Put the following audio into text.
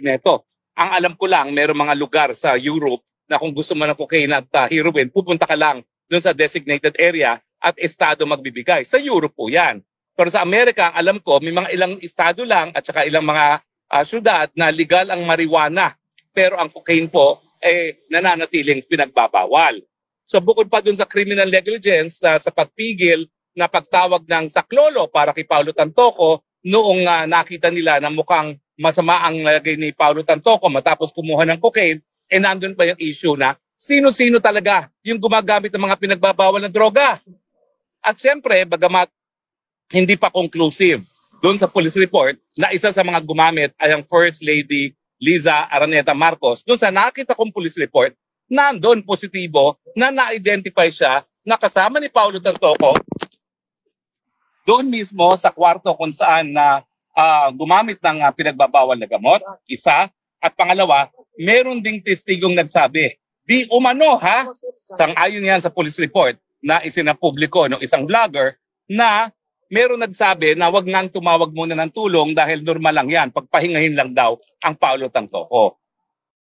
neto. Ang alam ko lang, meron mga lugar sa Europe na kung gusto mo ng cocaine at heroin, pupunta ka lang doon sa designated area at estado magbibigay. Sa Europe po yan. Pero sa Amerika, alam ko, may mga ilang estado lang at saka ilang mga syudad na legal ang marijuana. Pero ang cocaine po, nananatiling pinagbabawal. So bukod pa dun sa criminal negligence sa pagpigil na pagtawag ng saklolo para kay Paulo Tantoco noong nakita nila na mukhang masama ang lagay ni Paulo Tantoco matapos kumuha ng cocaine, nandun pa yung issue na sino-sino talaga yung gumagamit ng mga pinagbabawal na droga. At siyempre, bagamat hindi pa conclusive doon sa police report na isa sa mga gumamit ay ang First Lady Liza Araneta Marcos, doon sa nakita kong police report, nandun positibo na na-identify siya na kasama ni Paulo Tantoco doon mismo sa kwarto kung saan na gumamit ng pinagbabawal na gamot, isa. At pangalawa, meron ding testigong nagsabi, di umano ha, sang-ayon yan sa police report na isinapubliko ng isang vlogger na meron nagsabi na wag nang tumawag muna ng tulong dahil normal lang yan, pagpahingahin lang daw ang Paulo Tantoco.